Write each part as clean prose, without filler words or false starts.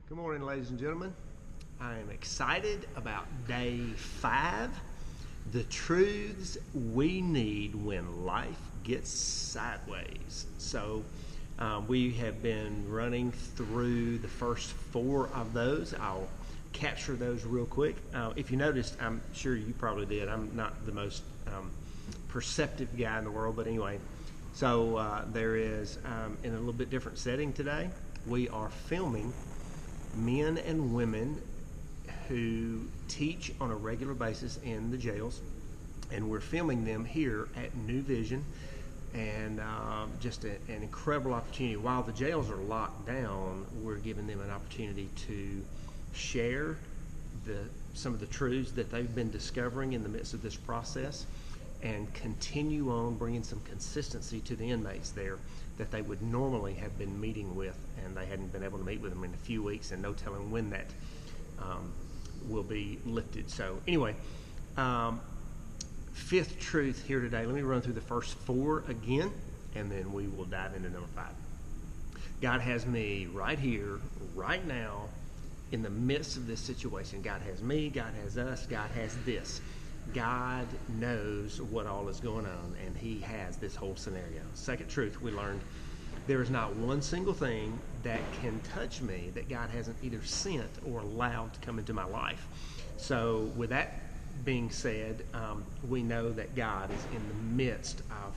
Good morning, ladies and gentlemen. I am excited about day 5, the truths we need when life gets sideways. So we have been running through the first 4 of those. I'll capture those real quick. If you noticed, I'm sure you probably did, I'm not the most perceptive guy in the world, but anyway. So there is, in a little bit different setting today, we are filming men and women who teach on a regular basis in the jails, and we're filming them here at New Vision, and just an incredible opportunity. While the jails are locked down, we're giving them an opportunity to share some of the truths that they've been discovering in the midst of this process, and continue on bringing some consistency to the inmates there that they would normally have been meeting with, and they hadn't been able to meet with them in a few weeks, and no telling when that will be lifted. So anyway, 5th truth here today. Let me run through the first 4 again, and then we will dive into number 5. God has me right here, right now, in the midst of this situation. God has me, God has us, God has this. God knows what all is going on, and He has this whole scenario. Second truth we learned, there is not one single thing that can touch me that God hasn't either sent or allowed to come into my life. So with that being said, we know that God is in the midst of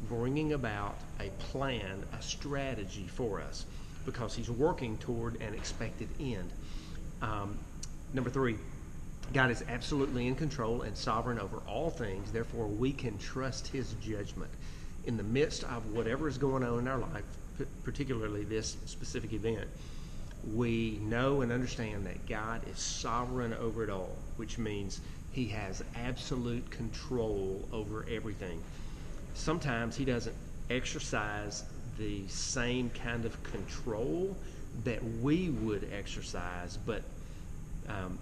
bringing about a plan, a strategy for us, because He's working toward an expected end. Number 3, God is absolutely in control and sovereign over all things. Therefore, we can trust His judgment. In the midst of whatever is going on in our life, particularly this specific event, we know and understand that God is sovereign over it all, which means He has absolute control over everything. Sometimes He doesn't exercise the same kind of control that we would exercise, but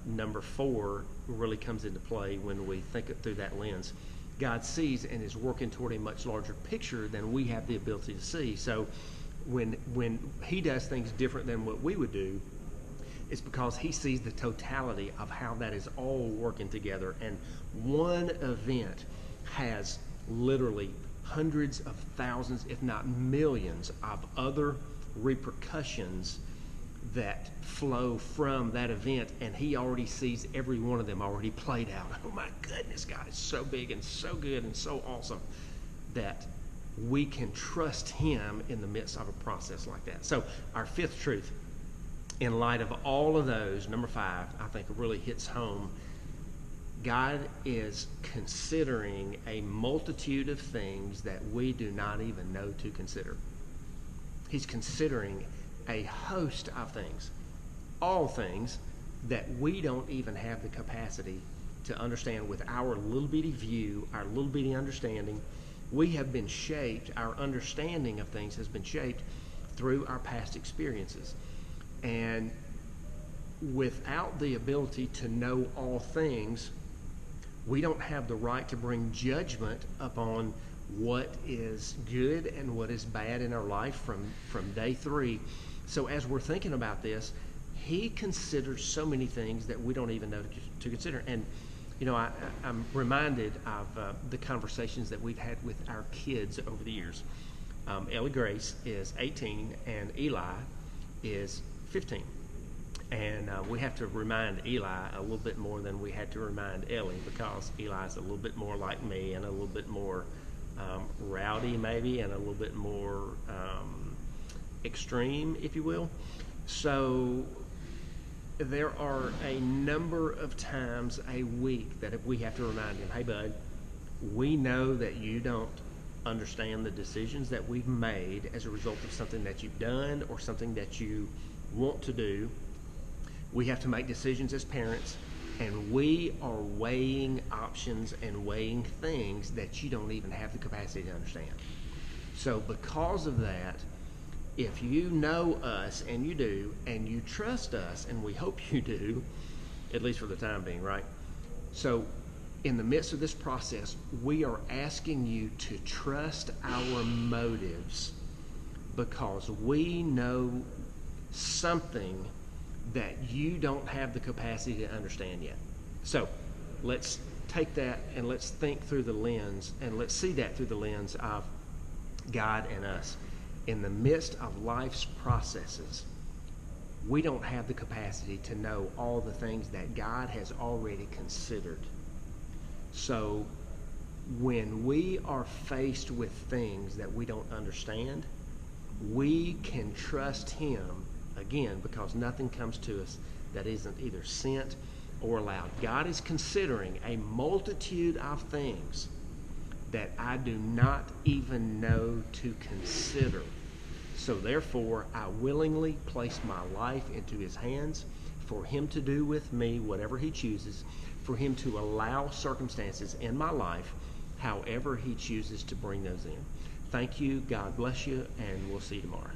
number 4 really comes into play when we think it through that lens. God sees and is working toward a much larger picture than we have the ability to see. So when He does things different than what we would do, it's because He sees the totality of how that is all working together. And one event has literally hundreds of thousands, if not millions, of other repercussions that flow from that event, and He already sees every one of them already played out. Oh my goodness, God is so big and so good and so awesome that we can trust Him in the midst of a process like that. So our 5th truth, in light of all of those, number 5, I think really hits home. God is considering a multitude of things that we do not even know to consider. He's considering a host of things, all things that we don't even have the capacity to understand with our little bitty view, our little bitty understanding. We have been shaped, our understanding of things has been shaped through our past experiences. And without the ability to know all things, we don't have the right to bring judgment upon what is good and what is bad in our life from day 3. So as we're thinking about this, He considers so many things that we don't even know to consider. And, you know, I'm reminded of the conversations that we've had with our kids over the years. Ellie Grace is 18 and Eli is 15. And we have to remind Eli a little bit more than we had to remind Ellie, because Eli's a little bit more like me and a little bit more rowdy maybe, and a little bit more extreme, if you will. So there are a number of times a week that we have to remind him, hey bud, we know that you don't understand the decisions that we've made as a result of something that you've done or something that you want to do. We have to make decisions as parents, and we are weighing options and weighing things that you don't even have the capacity to understand. So because of that, if you know us, and you do, and you trust us, and we hope you do, at least for the time being, right? So in the midst of this process, we are asking you to trust our motives, because we know something that you don't have the capacity to understand yet. So let's take that and let's think through the lens, and let's see that through the lens of God and us. In the midst of life's processes, we don't have the capacity to know all the things that God has already considered. So when we are faced with things that we don't understand, we can trust him, again, because nothing comes to us that isn't either sent or allowed. God is considering a multitude of things that I do not even know to consider. So therefore, I willingly place my life into his hands for him to do with me whatever he chooses, for him to allow circumstances in my life however he chooses to bring those in. Thank you. God bless you, and we'll see you tomorrow.